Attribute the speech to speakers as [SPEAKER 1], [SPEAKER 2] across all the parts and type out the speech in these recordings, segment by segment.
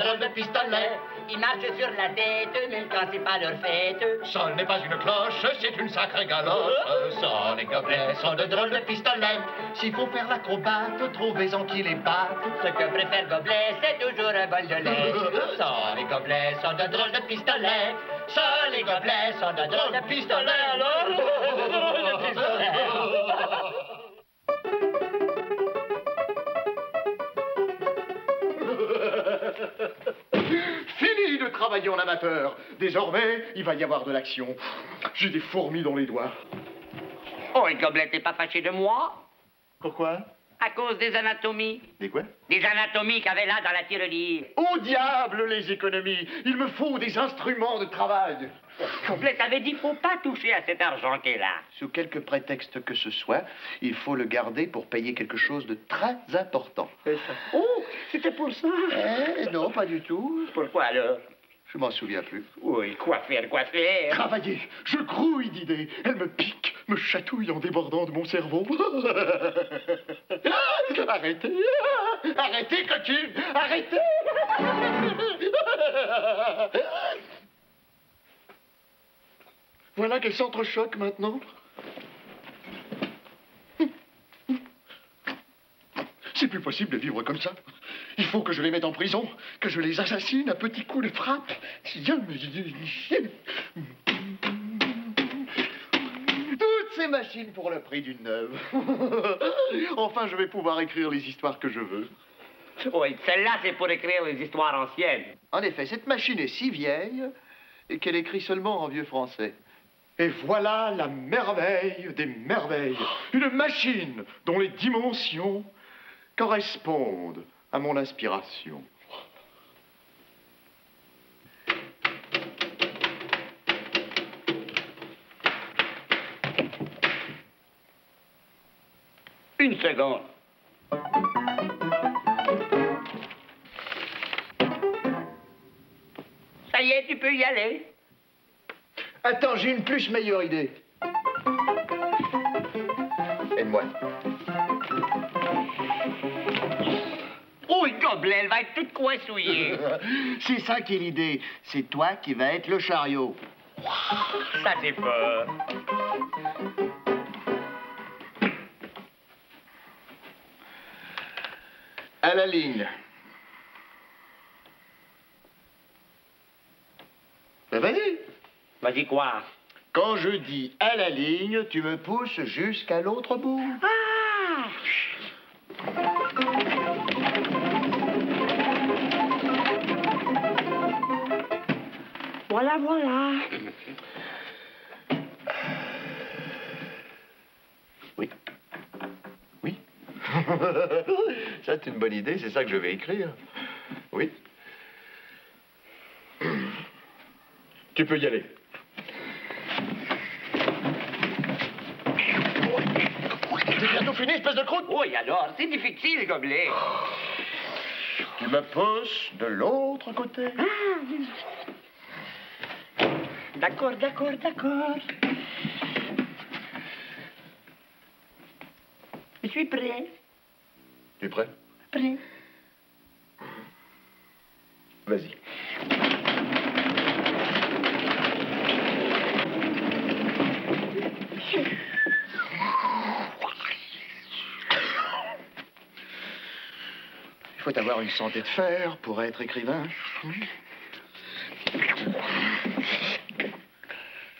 [SPEAKER 1] drôle de pistolet. Ils marchent sur la tête, même quand c'est pas leur fête.
[SPEAKER 2] Ça n'est pas une cloche, c'est une sacrée galoche. Ça, les gobelets sont de drôles de pistolets. S'il faut faire l'acrobate, trouvez-en qui les battent.
[SPEAKER 1] Ce que préfère Gobelet, c'est toujours un bol de lait.
[SPEAKER 2] Ça, les gobelets sont de drôles de pistolets. Ça, les gobelets sont de drôles de pistolets. Alors, de pistolets.
[SPEAKER 3] Fini de travailler en amateur. Désormais, il va y avoir de l'action. J'ai des fourmis dans les doigts.
[SPEAKER 1] Oh, et Gobelet, t'es pas fâché de moi?
[SPEAKER 3] Pourquoi?
[SPEAKER 1] À cause des anatomies.
[SPEAKER 3] Des quoi?
[SPEAKER 1] Des anatomies qu'il y avait là dans la tirelire.
[SPEAKER 3] Au diable, les économies! Il me faut des instruments de travail.
[SPEAKER 1] Gobelet t'avait dit, faut pas toucher à cet argent qui est là.
[SPEAKER 3] Sous quelque prétexte que ce soit, il faut le garder pour payer quelque chose de très important.
[SPEAKER 1] Oh, c'était pour ça.
[SPEAKER 3] Non, pas du tout.
[SPEAKER 1] Pourquoi alors?
[SPEAKER 3] Je m'en souviens plus.
[SPEAKER 1] Oui, quoi faire, quoi faire?
[SPEAKER 3] Travailler, je grouille d'idées. Elle me pique, me chatouille en débordant de mon cerveau. Arrêtez! Arrêtez, coquine! Arrêtez! Voilà qu'elle s'entrechoque maintenant. C'est plus possible de vivre comme ça. Il faut que je les mette en prison, que je les assassine à petits coups de frappe. Toutes ces machines pour le prix d'une neuve. Enfin, je vais pouvoir écrire les histoires que je veux.
[SPEAKER 1] Oui, celle-là, c'est pour écrire les histoires anciennes.
[SPEAKER 3] En effet, cette machine est si vieille qu'elle écrit seulement en vieux français. Et voilà la merveille des merveilles. Une machine dont les dimensions correspondent à mon inspiration.
[SPEAKER 1] Une seconde. Ça y est, tu peux y aller.
[SPEAKER 3] Attends, j'ai une plus meilleure idée. Aide-moi.
[SPEAKER 1] Oh, Gobelet, elle va être toute coinsouillée.
[SPEAKER 3] C'est ça qui est l'idée. C'est toi qui vas être le chariot.
[SPEAKER 1] Ça, c'est fort.
[SPEAKER 3] À la ligne. Ben vas-y.
[SPEAKER 1] Vas-y, quoi?
[SPEAKER 3] Quand je dis à la ligne, tu me pousses jusqu'à l'autre bout.
[SPEAKER 1] Ah! Voilà, voilà.
[SPEAKER 3] Oui. Oui. Ça, c'est une bonne idée, c'est ça que je vais écrire. Oui. Tu peux y aller. C'est bientôt fini, espèce de croûte.
[SPEAKER 1] Oui, alors, c'est difficile, Gobelet.
[SPEAKER 3] Tu me pousses de l'autre côté.
[SPEAKER 1] D'accord, d'accord, d'accord. Je suis prêt.
[SPEAKER 3] Tu es prêt?
[SPEAKER 1] Prêt.
[SPEAKER 3] Vas-y. Il faut avoir une santé de fer pour être écrivain.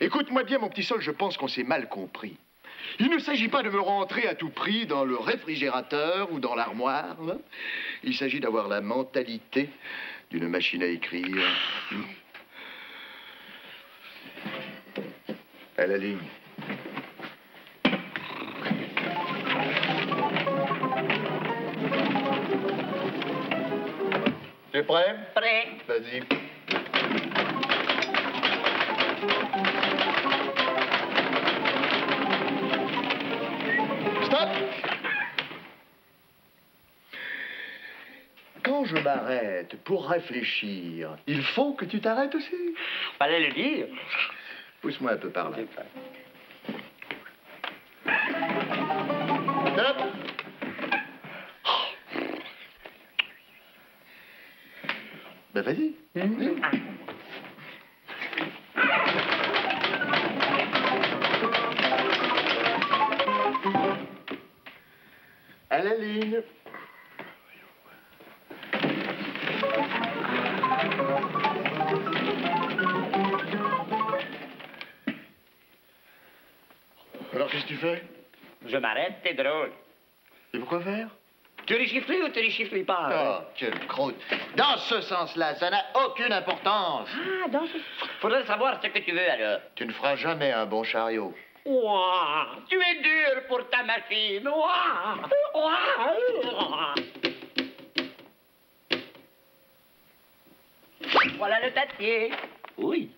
[SPEAKER 3] Écoute-moi bien, mon petit Sol, je pense qu'on s'est mal compris. Il ne s'agit pas de me rentrer à tout prix dans le réfrigérateur ou dans l'armoire. Hein. Il s'agit d'avoir la mentalité d'une machine à écrire. À la ligne. Tu es prêt?
[SPEAKER 1] Prêt.
[SPEAKER 3] Vas-y. Stop! Quand je m'arrête pour réfléchir, il faut que tu t'arrêtes aussi.
[SPEAKER 1] Fallait le dire.
[SPEAKER 3] Pousse-moi un peu par là. Stop! Ben, vas-y. À la ligne. Alors, qu'est-ce que tu fais?
[SPEAKER 1] Je m'arrête, t'es drôle.
[SPEAKER 3] Et pourquoi faire?
[SPEAKER 1] Tu richifles ou tu richifles pas?
[SPEAKER 3] Oh, quelle croûte. Dans ce sens-là, ça n'a aucune importance.
[SPEAKER 1] Ah, dans ce... Faudrait savoir ce que tu veux, alors.
[SPEAKER 3] Tu ne feras jamais un bon chariot.
[SPEAKER 1] Ouah, tu es dur pour ta machine. Ouah, ouah. Voilà le tâtier. Oui.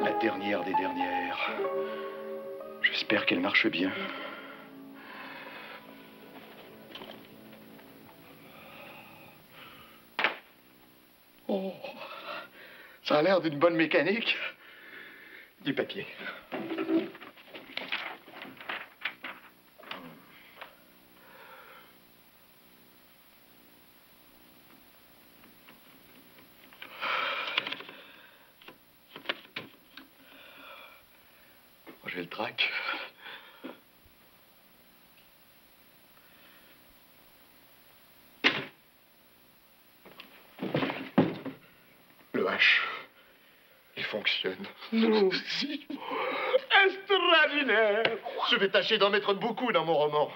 [SPEAKER 3] La dernière des dernières. J'espère qu'elle marche bien. Oh, ça a l'air d'une bonne mécanique. Du papier. J'ai le trac. Le H. Il fonctionne. Non. Si. Extraordinaire. Je vais tâcher d'en mettre beaucoup dans mon roman.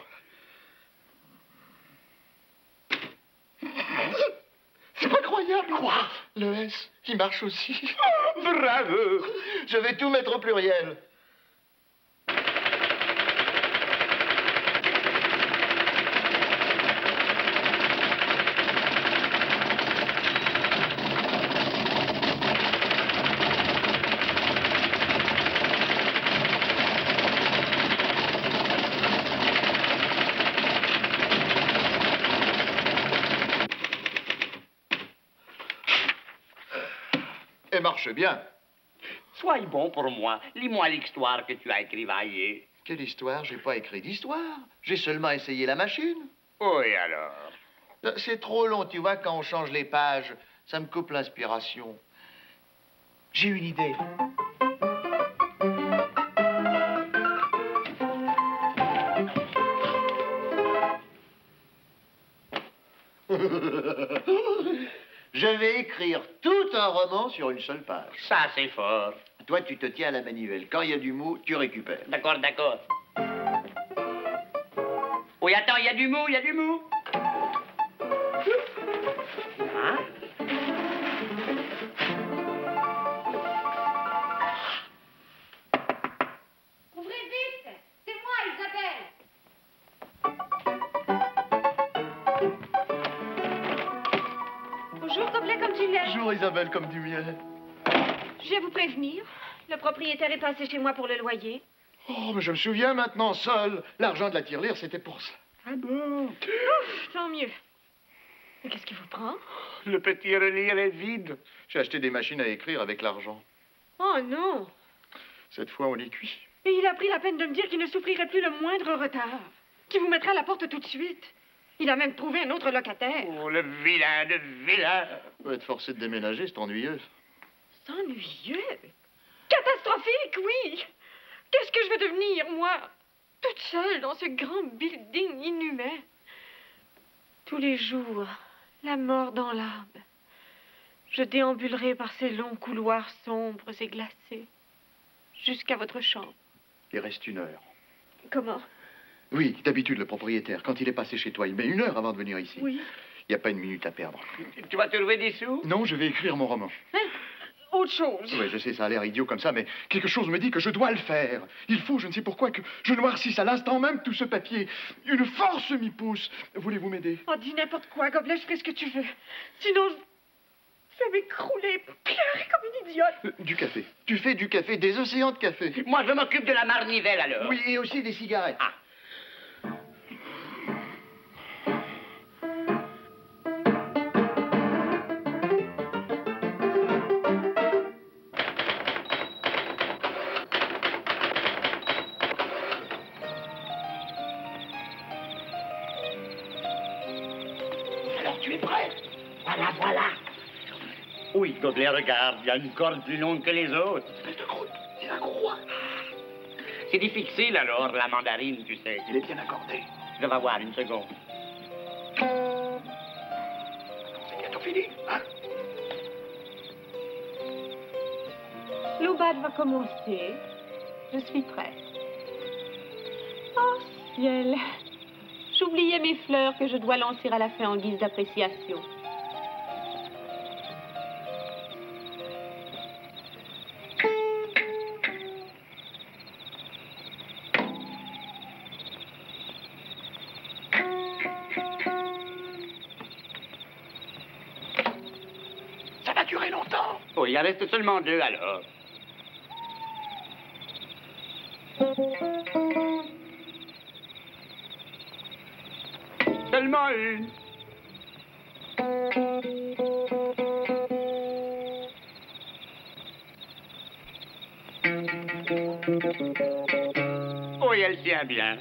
[SPEAKER 3] C'est pas croyable. Quoi? Le S, il marche aussi. Bravo. Je vais tout mettre au pluriel. Et marche bien.
[SPEAKER 1] Sois bon pour moi. Lis-moi l'histoire que tu as écrite hier.
[SPEAKER 3] Quelle histoire? J'ai pas écrit d'histoire. J'ai seulement essayé la machine.
[SPEAKER 1] Oui, alors?
[SPEAKER 3] C'est trop long, tu vois, quand on change les pages. Ça me coupe l'inspiration. J'ai une idée. Je vais écrire tout un roman sur une seule page.
[SPEAKER 1] Ça, c'est fort.
[SPEAKER 3] Toi, tu te tiens à la manivelle. Quand il y a du mot, tu récupères.
[SPEAKER 1] D'accord, d'accord. Oui, attends, il y a du mou, il y a du mou. Hein?
[SPEAKER 4] Ouvrez vite! C'est moi, Isabelle! Bonjour, complet comme tu l'es.
[SPEAKER 3] Bonjour, Isabelle, comme du miel.
[SPEAKER 4] Je viens vous prévenir. Le propriétaire est passé chez moi pour le loyer.
[SPEAKER 3] Oh, mais je me souviens maintenant, seul. L'argent de la tirelire, c'était pour ça.
[SPEAKER 1] Ah bon?
[SPEAKER 4] Ouf, tant mieux. Mais qu'est-ce qui vous prend?
[SPEAKER 1] Le petit relire est vide.
[SPEAKER 3] J'ai acheté des machines à écrire avec l'argent.
[SPEAKER 4] Oh non!
[SPEAKER 3] Cette fois, on est cuit.
[SPEAKER 4] Et il a pris la peine de me dire qu'il ne souffrirait plus le moindre retard. Qu'il vous mettrait à la porte tout de suite. Il a même trouvé un autre locataire.
[SPEAKER 1] Oh, le vilain, le vilain.
[SPEAKER 3] On va être forcé de déménager, c'est ennuyeux.
[SPEAKER 4] C'est ennuyeux. Catastrophique, oui. Qu'est-ce que je vais devenir, moi? Toute seule dans ce grand building inhumain. Tous les jours, la mort dans l'âme. Je déambulerai par ces longs couloirs sombres et glacés. Jusqu'à votre chambre.
[SPEAKER 3] Il reste 1 heure.
[SPEAKER 4] Comment?
[SPEAKER 3] Oui, d'habitude, le propriétaire, quand il est passé chez toi, il met 1 heure avant de venir ici.
[SPEAKER 4] Oui.
[SPEAKER 3] Il n'y a pas 1 minute à perdre.
[SPEAKER 1] Tu vas trouver des sous?
[SPEAKER 3] Non, je vais écrire mon roman.
[SPEAKER 4] Hein? Autre chose.
[SPEAKER 3] Oui, je sais, ça a l'air idiot comme ça, mais quelque chose me dit que je dois le faire. Il faut, je ne sais pourquoi, que je noircisse à l'instant même tout ce papier. Une force m'y pousse. Voulez-vous m'aider?
[SPEAKER 4] Oh, dis n'importe quoi, Gobelet, je ferai ce que tu veux. Sinon, je vais m'écrouler, pleurer comme une idiote.
[SPEAKER 3] Du café. Tu fais du café, des océans de café.
[SPEAKER 1] Moi, je m'occupe de la marnivelle, alors.
[SPEAKER 3] Oui, et aussi des cigarettes.
[SPEAKER 1] Ah.
[SPEAKER 3] tu es prêt? Voilà, voilà.
[SPEAKER 1] Oui, Gobelet, regarde, il y a une corde plus longue que les autres.
[SPEAKER 3] Espèce de croûte, c'est un gros roi.
[SPEAKER 1] C'est difficile alors, la mandarine, tu sais.
[SPEAKER 3] Il est bien accordé.
[SPEAKER 1] Je vais voir une seconde.
[SPEAKER 3] C'est bientôt fini, hein?
[SPEAKER 5] L'aubade va commencer. Je suis prête. Oh, ciel. J'oubliais mes fleurs que je dois lancer à la fin en guise d'appréciation.
[SPEAKER 3] Ça va durer longtemps.
[SPEAKER 1] Oh, il en reste seulement 2 alors. Seulement une. Oui, elle tient bien.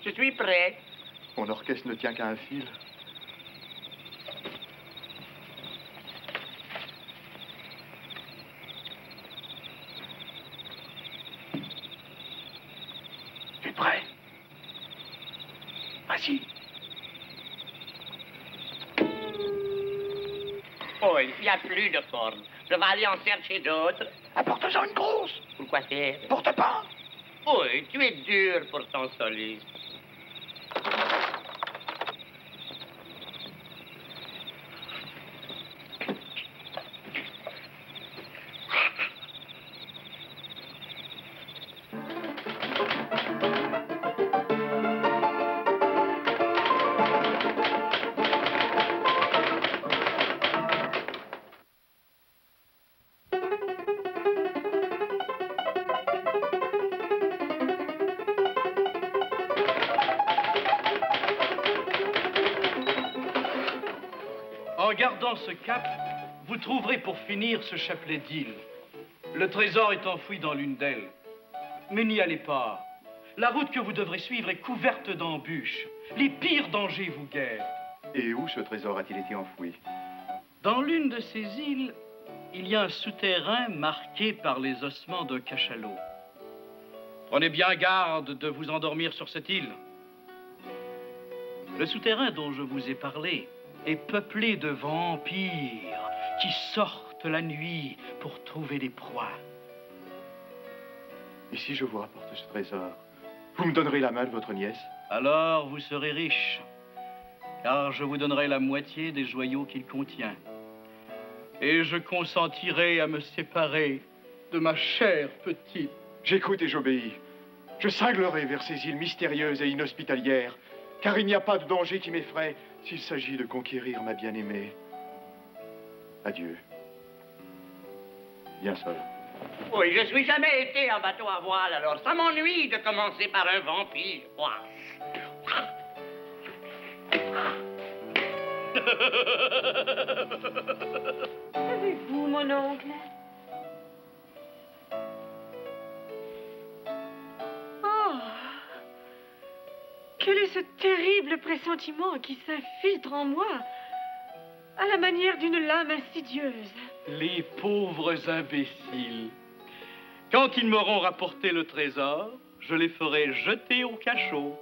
[SPEAKER 1] Je suis prêt.
[SPEAKER 3] Mon orchestre ne tient qu'à un fil. Tu es prêt? Vas-y.
[SPEAKER 1] Oui, il n'y a plus de cordes. Je vais aller en chercher d'autres.
[SPEAKER 3] Apporte-en une grosse.
[SPEAKER 1] Pourquoi faire?
[SPEAKER 3] Pour te pendre.
[SPEAKER 1] Oui, tu es dur pour ton soliste.
[SPEAKER 6] En gardant ce cap, vous trouverez pour finir ce chapelet d'îles. Le trésor est enfoui dans l'une d'elles. Mais n'y allez pas. La route que vous devrez suivre est couverte d'embûches. Les pires dangers vous guettent.
[SPEAKER 3] Et où ce trésor a-t-il été enfoui?
[SPEAKER 6] Dans l'une de ces îles, il y a un souterrain marqué par les ossements d'un cachalot. Prenez bien garde de vous endormir sur cette île. Le souterrain dont je vous ai parlé est peuplé de vampires qui sortent la nuit pour trouver des proies.
[SPEAKER 3] Et si je vous rapporte ce trésor, vous me donnerez la main de votre nièce?
[SPEAKER 6] Alors vous serez riche, car je vous donnerai la moitié des joyaux qu'il contient. Et je consentirai à me séparer de ma chère petite.
[SPEAKER 3] J'écoute et j'obéis. Je cinglerai vers ces îles mystérieuses et inhospitalières, car il n'y a pas de danger qui m'effraie s'il s'agit de conquérir ma bien-aimée. Adieu. Bien seul.
[SPEAKER 1] Oui, je suis jamais été en bateau à voile, alors ça m'ennuie de commencer par un vampire. Moi.
[SPEAKER 4] Savez-vous, mon oncle? Oh! Quel est ce terrible pressentiment qui s'infiltre en moi, à la manière d'une lame insidieuse?
[SPEAKER 6] Les pauvres imbéciles. Quand ils m'auront rapporté le trésor, je les ferai jeter au cachot.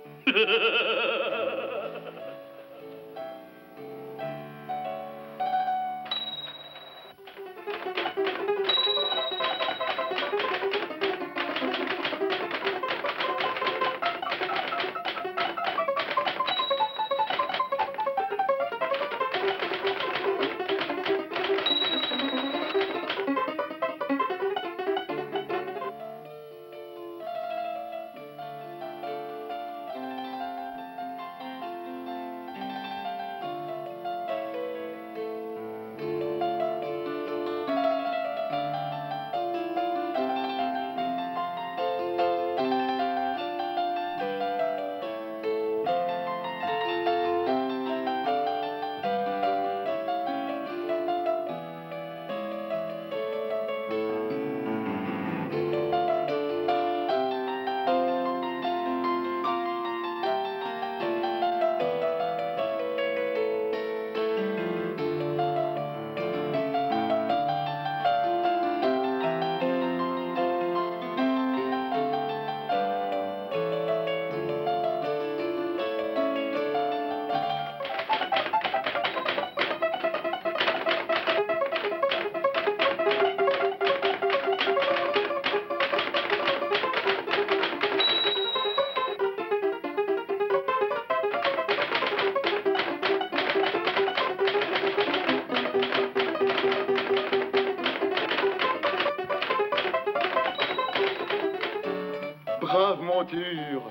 [SPEAKER 3] aventure.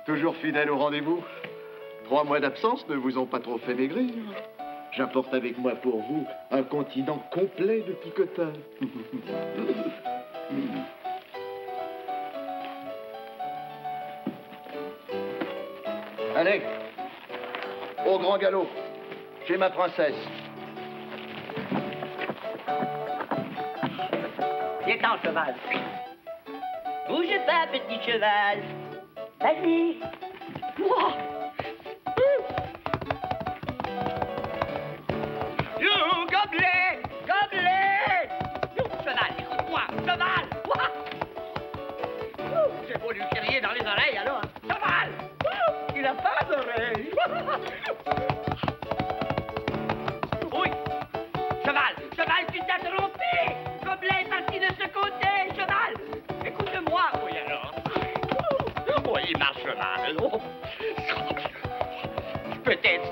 [SPEAKER 3] Toujours fidèle au rendez-vous. 3 mois d'absence ne vous ont pas trop fait maigrir. J'apporte avec moi pour vous un continent complet de picotins. Allez, au grand galop, chez ma princesse.
[SPEAKER 1] Viens-t'en, cheval. Bouge pas, petit cheval. Vas-y. Ouah. You, gobelet! Gobelet! You, cheval, écoute-moi, cheval! Ouah. J'ai beau lui crier dans les oreilles, alors. Cheval! Ouh, il a pas d'oreilles. Oui! Cheval! Cheval, tu t'as trompé! Gobelet est parti de ce côté, cheval! Écoute-moi, oui alors. Oui, il marche mal. Oh. Peut-être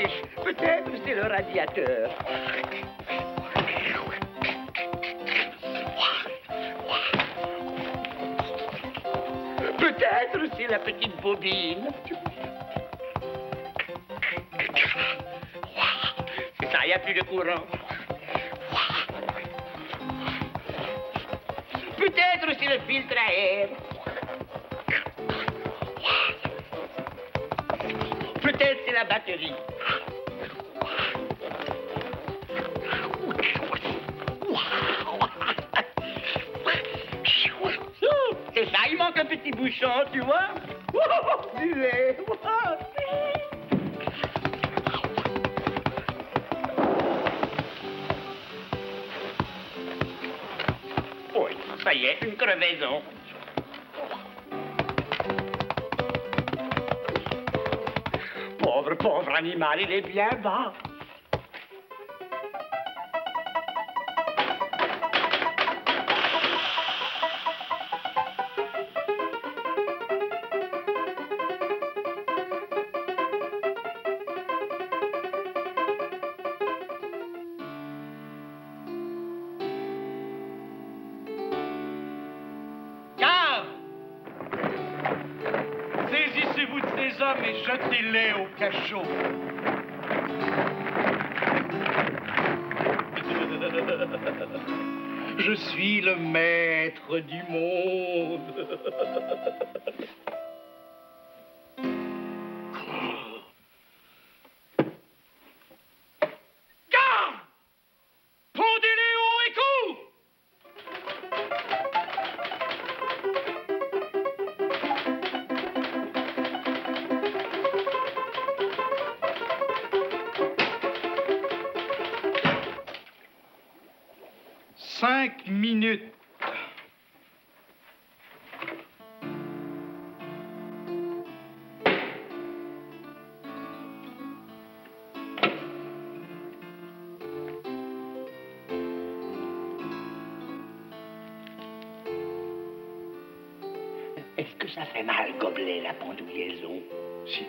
[SPEAKER 1] c'est le radiateur. Peut-être c'est la petite bobine. C'est ça, il n'y a plus de courant. Peut-être c'est le filtre à air. Peut-être c'est la batterie. C'est ça, il manque un petit bouchon, tu vois. Du lait. Oui, ça y est, une crevaison. Pauvre animal, il est bien bas.
[SPEAKER 6] Saisissez-vous de ces hommes et jetez-les au cachot. Je suis le maître du monde. Garde! Pendez-les haut et court! Cinq minutes.
[SPEAKER 1] Est-ce que ça fait mal, Gobelet, la pendouillaison?
[SPEAKER 3] Si,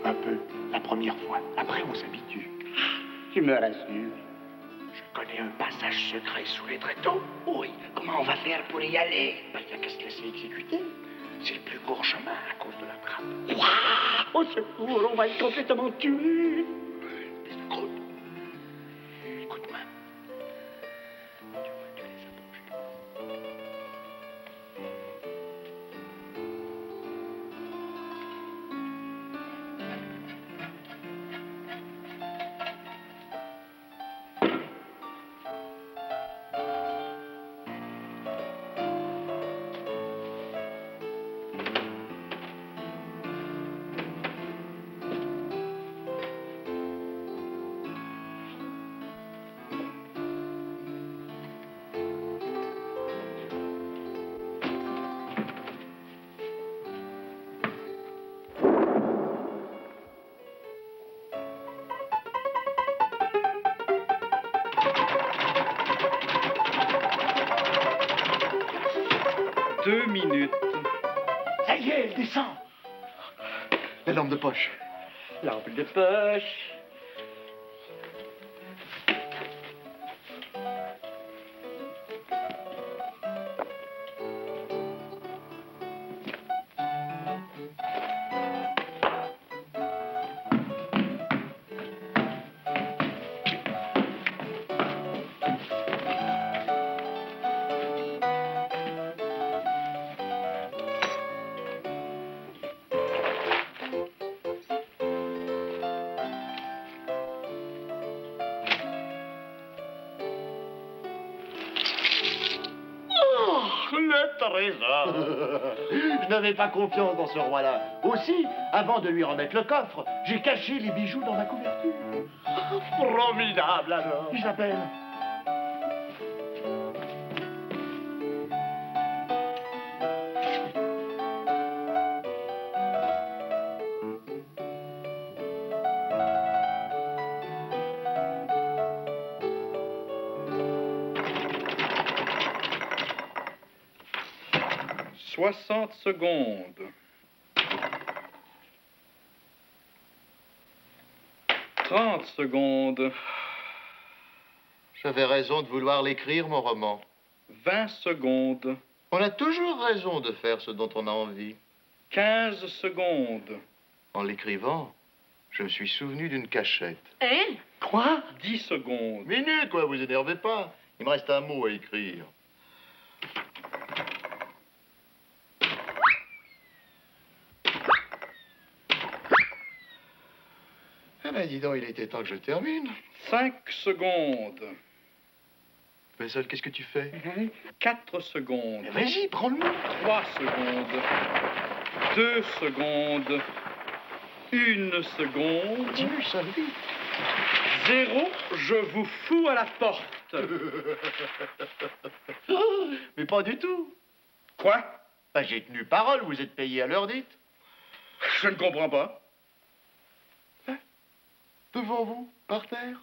[SPEAKER 3] un peu, la première fois. Après, on s'habitue.
[SPEAKER 1] Tu me rassures.
[SPEAKER 3] Je connais un passage secret sous les tréteaux.
[SPEAKER 1] Oui, comment on va faire pour y aller?
[SPEAKER 3] Ben, il n'y a qu'à se laisser exécuter. C'est le plus court chemin à cause de la trappe.
[SPEAKER 1] Waouh! Au secours, on va être complètement tués.
[SPEAKER 3] Écoute. Écoute-moi. Tu vois, tu les approches.
[SPEAKER 6] Deux minutes.
[SPEAKER 3] Ça y est, elle descend. La lampe de poche.
[SPEAKER 1] Lampe de poche.
[SPEAKER 3] le trésor. Je n'avais pas confiance dans ce roi-là. Aussi, avant de lui remettre le coffre, j'ai caché les bijoux dans ma couverture. Formidable, alors. Qui s'appelle? «
[SPEAKER 6] 60 secondes. 30 secondes.
[SPEAKER 3] J'avais raison de vouloir l'écrire, mon roman.
[SPEAKER 6] 20 secondes.
[SPEAKER 3] On a toujours raison de faire ce dont on a envie.
[SPEAKER 6] 15 secondes.
[SPEAKER 3] En l'écrivant, je me suis souvenu d'une cachette.
[SPEAKER 4] Hein?
[SPEAKER 3] Quoi?
[SPEAKER 6] 10 secondes.
[SPEAKER 3] Minute, quoi, vous énervez pas. Il me reste un mot à écrire. Ah ben, dis donc, il était temps que je termine.
[SPEAKER 6] 5 secondes.
[SPEAKER 3] Mais seul, qu'est-ce que tu fais?
[SPEAKER 6] 4 secondes.
[SPEAKER 3] Vas-y, prends-le.
[SPEAKER 6] 3 secondes. 2 secondes. 1 seconde.
[SPEAKER 3] Dis-lui ça vite.
[SPEAKER 6] 0, je vous fous à la porte.
[SPEAKER 3] Mais pas du tout.
[SPEAKER 6] Quoi?
[SPEAKER 3] Bah, j'ai tenu parole, vous êtes payé à l'heure dite.
[SPEAKER 6] Je ne comprends pas.
[SPEAKER 3] Devant vous, par terre.